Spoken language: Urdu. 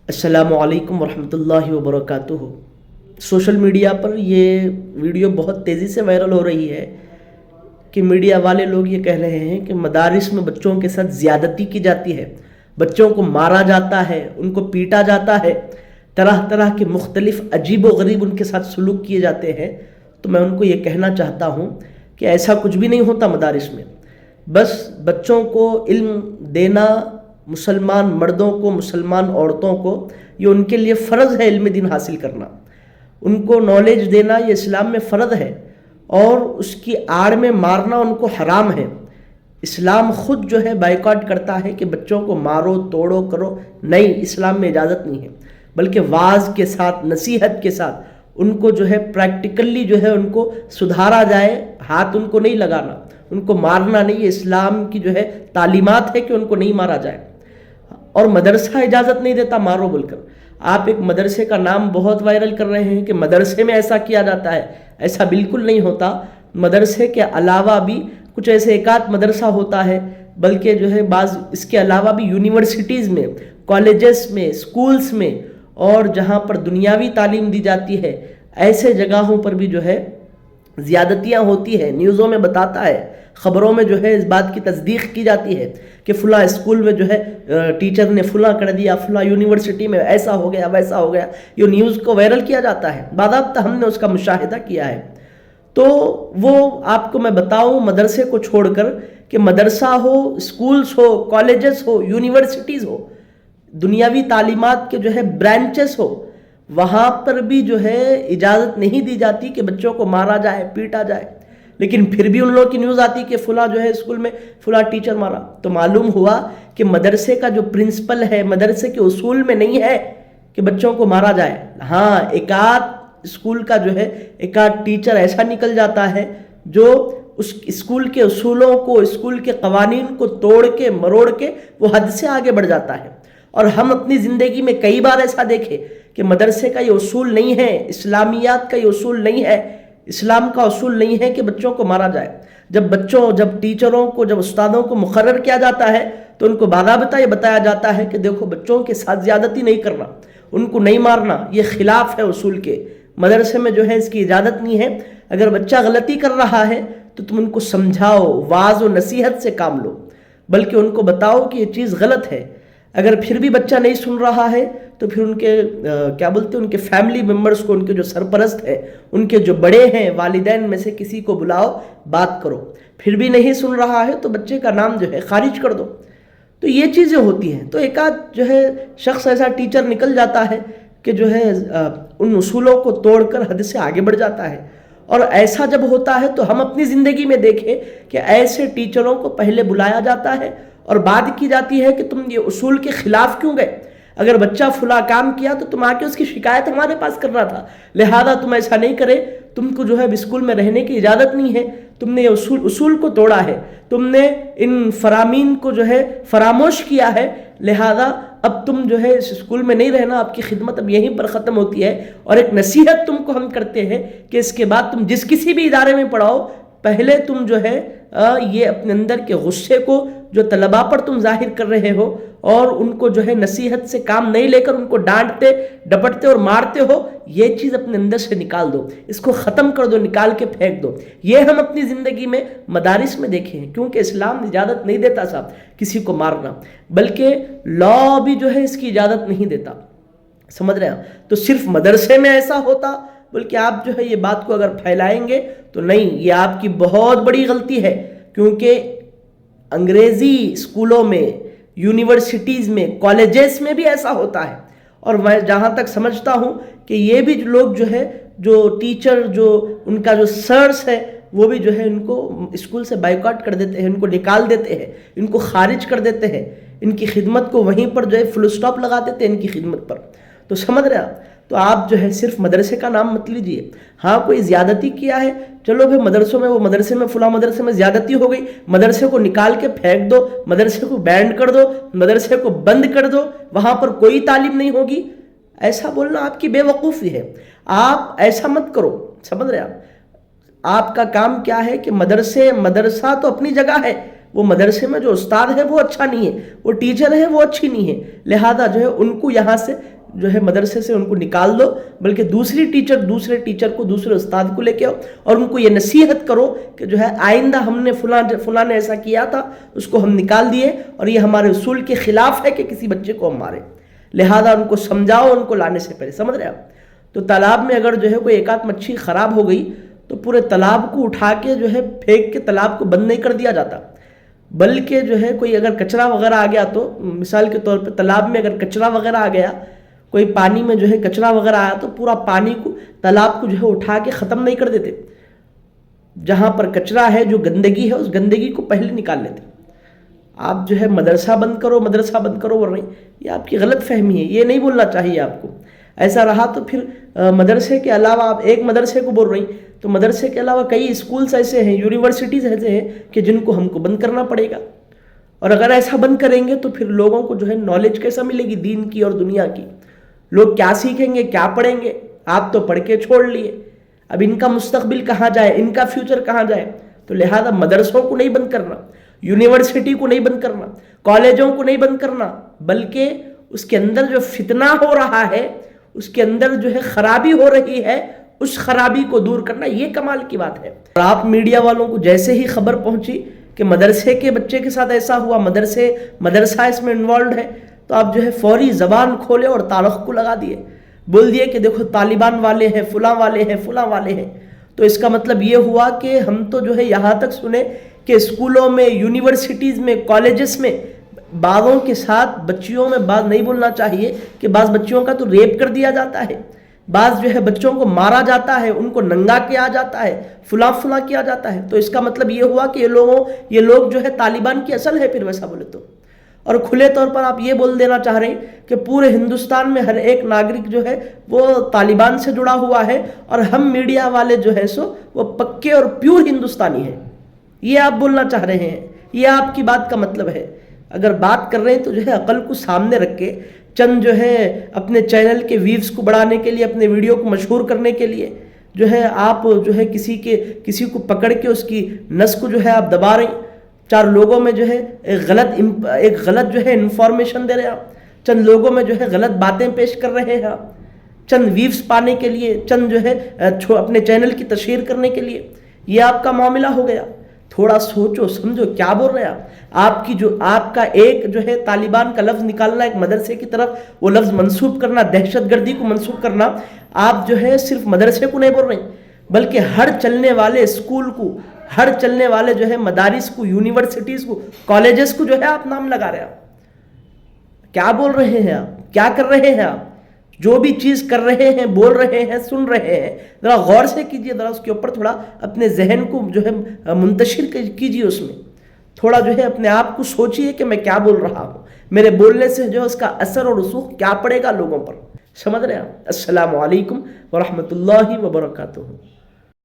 السلام علیکم ورحمۃ اللہ وبرکاتہ۔ سوشل میڈیا پر یہ ویڈیو بہت تیزی سے وائرل ہو رہی ہے کہ میڈیا والے لوگ یہ کہہ رہے ہیں کہ مدارس میں بچوں کے ساتھ زیادتی کی جاتی ہے، بچوں کو مارا جاتا ہے، ان کو پیٹا جاتا ہے، طرح طرح کے مختلف عجیب و غریب ان کے ساتھ سلوک کیے جاتے ہیں۔ تو میں ان کو یہ کہنا چاہتا ہوں کہ ایسا کچھ بھی نہیں ہوتا مدارس میں۔ بس بچوں کو علم دینا، مسلمان مردوں کو، مسلمان عورتوں کو، یہ ان کے لیے فرض ہے علم دین حاصل کرنا، ان کو نالج دینا یہ اسلام میں فرض ہے، اور اس کی آڑ میں مارنا ان کو حرام ہے۔ اسلام خود جو ہے بائیکاٹ کرتا ہے کہ بچوں کو مارو توڑو کرو، نہیں، اسلام میں اجازت نہیں ہے، بلکہ واعظ کے ساتھ، نصیحت کے ساتھ ان کو جو ہے پریکٹیکلی جو ہے ان کو سدھارا جائے، ہاتھ ان کو نہیں لگانا، ان کو مارنا نہیں، اسلام کی جو ہے تعلیمات ہے کہ ان کو نہیں مارا جائے۔ اور مدرسہ اجازت نہیں دیتا مارو بول کر۔ آپ ایک مدرسے کا نام بہت وائرل کر رہے ہیں کہ مدرسے میں ایسا کیا جاتا ہے، ایسا بالکل نہیں ہوتا۔ مدرسے کے علاوہ بھی کچھ ایسے ایک آدھ مدرسہ ہوتا ہے، بلکہ جو ہے بعض اس کے علاوہ بھی یونیورسٹیز میں، کالجز میں، سکولز میں، اور جہاں پر دنیاوی تعلیم دی جاتی ہے، ایسے جگہوں پر بھی جو ہے زیادتیاں ہوتی ہے۔ نیوزوں میں بتاتا ہے، خبروں میں جو ہے اس بات کی تصدیق کی جاتی ہے کہ فلاں اسکول میں جو ہے ٹیچر نے فلاں کر دیا، فلاں یونیورسٹی میں ایسا ہو گیا ویسا ہو گیا، یہ نیوز کو وائرل کیا جاتا ہے، باضابطہ ہم نے اس کا مشاہدہ کیا ہے۔ تو وہ آپ کو میں بتاؤں، مدرسے کو چھوڑ کر کہ مدرسہ ہو، اسکولز ہو، کالجز ہو، یونیورسٹیز ہو، دنیاوی تعلیمات کے جو ہے برانچز ہو، وہاں پر بھی جو ہے اجازت نہیں دی جاتی کہ بچوں کو مارا جائے، پیٹا جائے، لیکن پھر بھی ان لوگوں کی نیوز آتی کہ فلاں جو ہے اسکول میں فلاں ٹیچر مارا۔ تو معلوم ہوا کہ مدرسے کا جو پرنسپل ہے، مدرسے کے اصول میں نہیں ہے کہ بچوں کو مارا جائے۔ ہاں، ایک آدھ اسکول کا جو ہے ایک آدھ ٹیچر ایسا نکل جاتا ہے جو اس اسکول کے اصولوں کو، اسکول کے قوانین کو توڑ کے مروڑ کے وہ حد سے آگے بڑھ جاتا ہے۔ اور ہم اپنی زندگی میں کئی بار ایسا دیکھے کہ مدرسے کا یہ اصول نہیں ہے، اسلامیات کا یہ اصول نہیں ہے، اسلام کا اصول نہیں ہے کہ بچوں کو مارا جائے۔ جب ٹیچروں کو، جب استادوں کو مقرر کیا جاتا ہے تو ان کو باضابطہ یہ بتایا جاتا ہے کہ دیکھو بچوں کے ساتھ زیادتی نہیں کرنا، ان کو نہیں مارنا، یہ خلاف ہے اصول کے۔ مدرسے میں جو ہے اس کی اجازت نہیں ہے۔ اگر بچہ غلطی کر رہا ہے تو تم ان کو سمجھاؤ، واعظ و نصیحت سے کام لو، بلکہ ان کو بتاؤ کہ یہ چیز غلط ہے۔ اگر پھر بھی بچہ نہیں سن رہا ہے تو پھر ان کے ان کے فیملی ممبرز کو، ان کے جو سرپرست ہیں، ان کے جو بڑے ہیں، والدین میں سے کسی کو بلاؤ، بات کرو۔ پھر بھی نہیں سن رہا ہے تو بچے کا نام جو ہے خارج کر دو۔ تو یہ چیزیں ہوتی ہیں۔ تو ایک آدھ جو ہے شخص ایسا ٹیچر نکل جاتا ہے کہ جو ہے ان اصولوں کو توڑ کر حد سے آگے بڑھ جاتا ہے۔ اور ایسا جب ہوتا ہے تو ہم اپنی زندگی میں دیکھیں کہ ایسے ٹیچروں کو پہلے بلایا جاتا ہے اور بات کی جاتی ہے کہ تم یہ اصول کے خلاف کیوں گئے؟ اگر بچہ فلاں کام کیا تو تم آ کے اس کی شکایت ہمارے پاس کرنا تھا، لہذا تم ایسا نہیں کرے، تم کو جو ہے اسکول میں رہنے کی اجازت نہیں ہے، تم نے یہ اصول کو توڑا ہے، تم نے ان فرامین کو جو ہے فراموش کیا ہے، لہذا اب تم جو ہے اس اسکول میں نہیں رہنا، آپ کی خدمت اب یہیں پر ختم ہوتی ہے۔ اور ایک نصیحت تم کو ہم کرتے ہیں کہ اس کے بعد تم جس کسی بھی ادارے میں پڑھاؤ، پہلے تم جو ہے یہ اپنے اندر کے غصے کو جو طلباء پر تم ظاہر کر رہے ہو، اور ان کو جو ہے نصیحت سے کام نہیں لے کر ان کو ڈانٹتے ڈپٹتے اور مارتے ہو، یہ چیز اپنے اندر سے نکال دو، اس کو ختم کر دو، نکال کے پھینک دو۔ یہ ہم اپنی زندگی میں مدارس میں دیکھے ہیں، کیونکہ اسلام اجازت نہیں دیتا صاحب کسی کو مارنا، بلکہ لا بھی جو ہے اس کی اجازت نہیں دیتا، سمجھ رہے ہیں؟ تو صرف مدرسے میں ایسا ہوتا، بلکہ آپ جو ہے یہ بات کو اگر پھیلائیں گے تو نہیں، یہ آپ کی بہت بڑی غلطی ہے، کیونکہ انگریزی اسکولوں میں، یونیورسٹیز میں، کالجز میں بھی ایسا ہوتا ہے۔ اور میں جہاں تک سمجھتا ہوں کہ یہ بھی لوگ جو ہے، جو ٹیچر، جو ان کا جو سرس ہے، وہ بھی جو ہے ان کو اسکول سے بائیکاٹ کر دیتے ہیں، ان کو نکال دیتے ہیں، ان کو خارج کر دیتے ہیں، ان کی خدمت کو وہیں پر جو ہے فل سٹاپ لگا دیتے ہیں ان کی خدمت پر۔ تو سمجھ رہے آپ؟ تو آپ جو ہے صرف مدرسے کا نام مت لیجئے۔ ہاں، کوئی زیادتی کیا ہے، چلو پھر مدرسوں میں، وہ مدرسے میں فلاں مدرسے میں زیادتی ہو گئی، مدرسے کو نکال کے پھینک دو، مدرسے کو بینڈ کر دو، مدرسے کو بند کر دو، وہاں پر کوئی تعلیم نہیں ہوگی، ایسا بولنا آپ کی بے وقوفی ہے۔ آپ ایسا مت کرو، سمجھ رہے آپ کا کام کیا ہے کہ مدرسہ تو اپنی جگہ ہے، وہ مدرسے میں جو استاد ہے وہ اچھا نہیں ہے، وہ ٹیچر ہے وہ اچھی نہیں ہے، لہذا جو ہے ان کو یہاں سے جو ہے مدرسے سے ان کو نکال دو، بلکہ دوسرے ٹیچر کو، دوسرے استاد کو لے کے آؤ اور ان کو یہ نصیحت کرو کہ جو ہے آئندہ ہم نے فلاں نے ایسا کیا تھا، اس کو ہم نکال دیے اور یہ ہمارے اصول کے خلاف ہے کہ کسی بچے کو ہم مارے، لہذا ان کو سمجھاؤ ان کو لانے سے پہلے۔ سمجھ رہے آپ؟ تو تالاب میں اگر جو ہے کوئی ایک آدھ مچھلی خراب ہو گئی تو پورے تالاب کو اٹھا کے جو ہے پھینک کے تالاب کو بند نہیں کر دیا جاتا، بلکہ جو ہے کوئی اگر کچرا وغیرہ آ گیا تو مثال کے طور پہ تالاب میں اگر کچرا وغیرہ آ گیا، کوئی پانی میں جو ہے کچرا وغیرہ آیا تو پورا پانی کو، تالاب کو جو ہے اٹھا کے ختم نہیں کر دیتے، جہاں پر کچرا ہے، جو گندگی ہے، اس گندگی کو پہلے نکال لیتے۔ آپ جو ہے مدرسہ بند کرو ورنہ یہ آپ کی غلط فہمی ہے، یہ نہیں بولنا چاہیے آپ کو۔ ایسا رہا تو پھر مدرسے کے علاوہ آپ ایک مدرسے کو بول رہی، تو مدرسے کے علاوہ کئی اسکولز ایسے ہیں، یونیورسٹیز ایسے ہیں کہ جن کو ہم کو بند کرنا پڑے گا، اور اگر ایسا بند کریں گے تو پھر لوگوں کو جو ہے نالج کیسا ملے گی دین کی اور دنیا کی؟ لوگ کیا سیکھیں گے، کیا پڑھیں گے؟ آپ تو پڑھ کے چھوڑ لیے، اب ان کا مستقبل کہاں جائے، ان کا فیوچر کہاں جائے؟ تو لہذا مدرسوں کو نہیں بند کرنا، یونیورسٹی کو نہیں بند کرنا، کالجوں کو نہیں بند کرنا، بلکہ اس کے اندر جو فتنہ ہو رہا ہے، اس کے اندر جو ہے خرابی ہو رہی ہے، اس خرابی کو دور کرنا، یہ کمال کی بات ہے۔ اور آپ میڈیا والوں کو جیسے ہی خبر پہنچی کہ مدرسے کے بچے کے ساتھ ایسا ہوا، مدرسہ اس میں انوالوڈ ہے، تو آپ جو ہے فوری زبان کھولے اور تعلق کو لگا دیے، بول دیے کہ دیکھو طالبان والے ہیں، فلاں والے ہیں۔ تو اس کا مطلب یہ ہوا کہ ہم تو جو ہے یہاں تک سنے کہ اسکولوں میں، یونیورسٹیز میں، کالجز میں بعضوں کے ساتھ بچیوں میں بات نہیں بولنا چاہیے کہ بعض بچیوں کا تو ریپ کر دیا جاتا ہے، بعض جو ہے بچوں کو مارا جاتا ہے، ان کو ننگا کیا جاتا ہے، فلاں کیا جاتا ہے۔ تو اس کا مطلب یہ ہوا کہ یہ لوگ جو ہے طالبان کی اصل ہے پھر ویسا بولے تو۔ اور کھلے طور پر آپ یہ بول دینا چاہ رہے ہیں کہ پورے ہندوستان میں ہر ایک ناگرک جو ہے وہ طالبان سے جڑا ہوا ہے، اور ہم میڈیا والے جو ہے سو وہ پکے اور پیور ہندوستانی ہیں، یہ آپ بولنا چاہ رہے ہیں، یہ آپ کی بات کا مطلب ہے۔ اگر بات کر رہے ہیں تو جو ہے عقل کو سامنے رکھ کے، چند جو ہے اپنے چینل کے ویوز کو بڑھانے کے لیے، اپنے ویڈیو کو مشہور کرنے کے لیے جو ہے آپ جو ہے کسی کو پکڑ کے اس کی نس کو جو ہے آپ دبا رہے ہیں، چار لوگوں میں جو ہے ایک غلط جو ہے انفارمیشن دے رہے ہیں آپ، چند لوگوں میں جو ہے غلط باتیں پیش کر رہے ہیں آپ، چند ویوز پانے کے لیے، چند جو ہے اپنے چینل کی تشہیر کرنے کے لیے، یہ آپ کا معاملہ ہو گیا۔ تھوڑا سوچو سمجھو کیا بول رہے ہیں آپ کا ایک جو ہے طالبان کا لفظ نکالنا ایک مدرسے کی طرف، وہ لفظ منسوب کرنا، دہشت گردی کو منسوب کرنا، آپ جو ہے صرف مدرسے کو نہیں بول رہے ہیں بلکہ ہر چلنے والے اسکول کو، ہر چلنے والے جو ہے مدارس کو، یونیورسٹیز کو، کالجز کو جو ہے آپ نام لگا رہے ہیں۔ کیا بول رہے ہیں آپ؟ کیا کر رہے ہیں آپ؟ جو بھی چیز کر رہے ہیں، بول رہے ہیں، سن رہے ہیں، ذرا غور سے کیجئے، ذرا اس کے اوپر تھوڑا اپنے ذہن کو جو ہے منتشر کیجئے، اس میں تھوڑا جو ہے اپنے آپ کو سوچئے کہ میں کیا بول رہا ہوں، میرے بولنے سے جو ہے اس کا اثر اور رسوخ کیا پڑے گا لوگوں پر۔ سمجھ رہے ہیں آپ؟ السلام علیکم ورحمۃ اللہ وبرکاتہ۔